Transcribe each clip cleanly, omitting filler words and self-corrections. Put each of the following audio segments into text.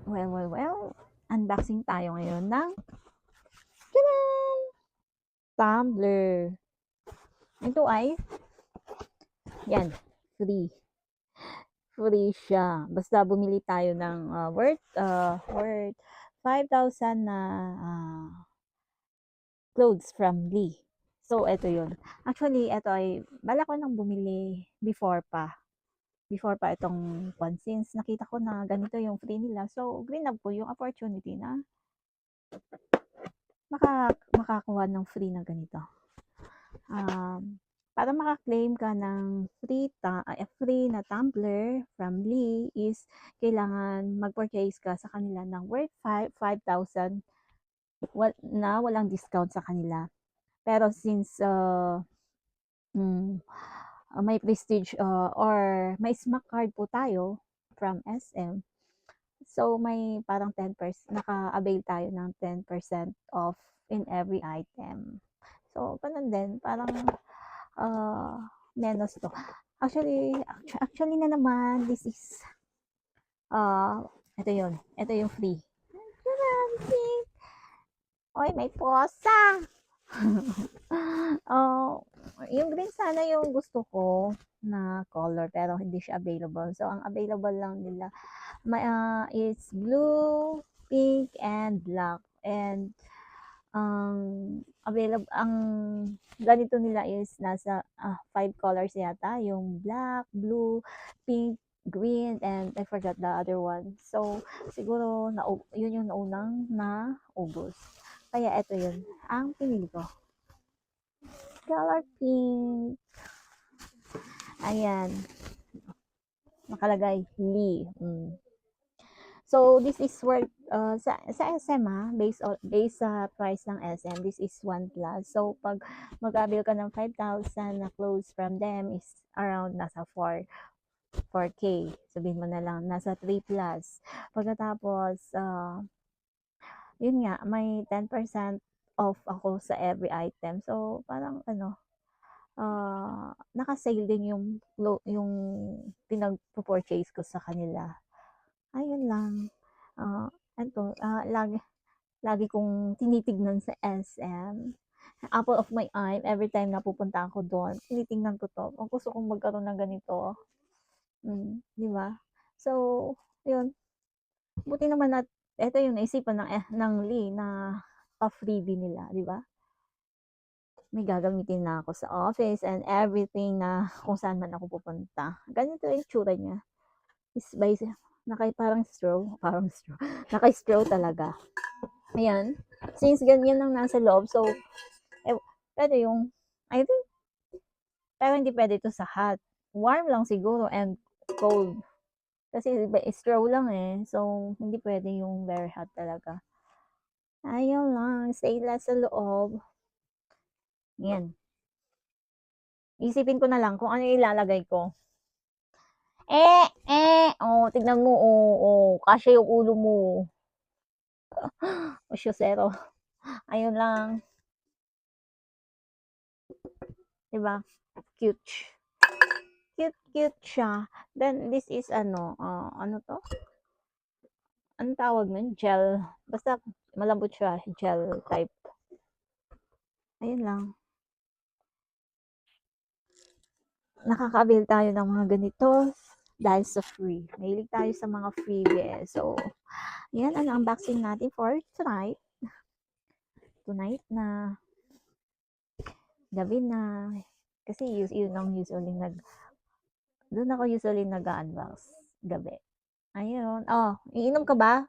Well, unboxing tayo ngayon ng tadaan! Tumbler. Ito ay, yan, free. Free siya. Basta bumili tayo ng worth 5,000 na clothes from Lee. So, ito yun. Actually, ito ay, bala ko nang bumili before pa itong since nakita ko na ganito yung free nila. So, grinab ko yung opportunity na makakuha ng free na ganito. Para maka-claim ka ng free na tumbler from Lee is kailangan mag-purchase ka sa kanila ng worth 5,000 na walang discount sa kanila. Pero since may prestige or may smart card po tayo from SM, so may parang 10%, naka-avail tayo ng 10% off in every item. So, ganun din, parang menos to. Actually na naman, this is, ito yun. Ito yung free. Oy, may posa! Yung green sana yung gusto ko na color, pero hindi siya available. So, ang available lang nila is blue, pink, and black. And available ang ganito nila is nasa 5 colors yata, yung black, blue, pink, green, and I forgot the other one. So siguro yun yung naunang na ubos, kaya ito yun ang pinili ko, color pink. Ayan, nakalagay Lee. So this is worth sa SM based sa price ng SM, this is 1 plus. So pag mag-avail ka ng 5,000 na clothes from them is around nasa 4K. Sabihin mo na lang nasa 3 plus. Pagkatapos yun nga, may 10% off ako sa every item. So parang naka-sale din yung pinag-purchase ko sa kanila. Ayun lang. Lagi kong tinitignan sa SM. Apple of my eye, every time na pupunta ako doon, tinitingnan ko to. Kung gusto kong magkaroon ng ganito. Di ba? So, yun. Buti naman at ito yung naisipan ng Lee na pa-freebie nila, di ba? May gagamitin na ako sa office and everything na kung saan man ako pupunta. Ganito yung tsura niya. Is by parang straw, naka-straw talaga. Ayan. Since ganyan lang nasa loob, so pwede yung, I think, pero hindi pwede ito sa hot. Warm lang siguro and cold. Kasi straw lang eh. So, hindi pwede yung very hot talaga. Ayun lang. Stay less sa loob. Yan. Isipin ko na lang kung ano ilalagay ko. Tignan mo, kasya yung ulo mo. Osyosero. Ayun lang. Diba? Cute. Cute siya. Then, this is ano to? Anong tawag nun? Gel. Basta, malambot siya. Gel type. Ayun lang. Nakaka-avail tayo ng mga ganito dahil sa free. Mahilig tayo sa mga freebie. So, yan ang unboxing natin for tonight. Tonight na gabi na. Kasi yun ang usually doon ako usually nag-unbox gabi. Ayun. Iinom ka ba?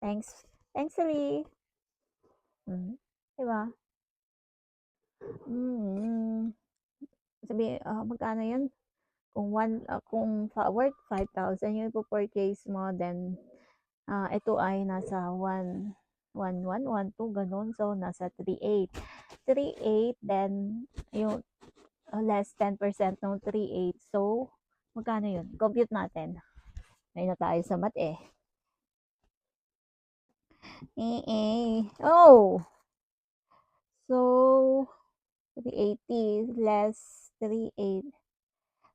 Thanks. Thanks, Lee. Diba? Magkano yan? Kung worth 5,000 yung ipo-purchase mo, then ito ay nasa 1,2 ganun. So, nasa 3,800. 3,800, then yung less 10% ng 3,800. So, magkano yun? Compute natin. May na tayo sa math eh. So, 380 less 3,800.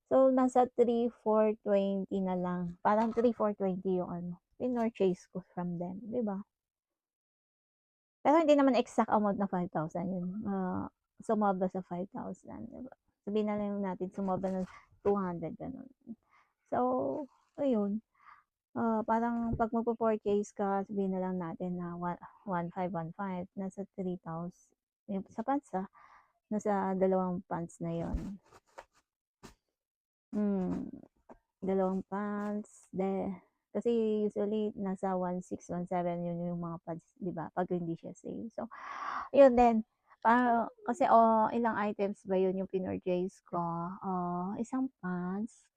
So, nasa 3,420 na lang. Parang 3,420 yung pinurchase ko from them, 'di ba? Pero hindi naman exact amount na 5,000 yun, sumobra sa 5,000, 'di ba? Sabihin na lang natin sumobra ng 200 gano'n. So, ayun, parang 'pag magpo-purchase ka, sabihin na lang natin na 1,515 nasa 3,000 yung sa pants, nasa dalawang pants na yon. Hmm, dalawang pants, kasi usually nasa 1,600, 1,700 yun yung mga pads, 'di ba? Pag hindi siya sale. So, yun din. Kasi ilang items ba yun yung pinurchase ko? Isang pants,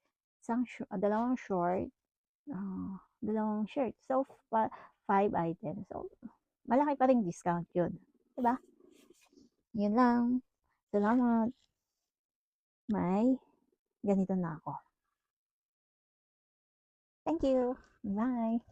dalawang short, dalawang shirt. So, 5 items. So, malaki pa ring discount yun. 'Di ba? Yun lang. Salamat. May ganito na ako. Thank you. Bye.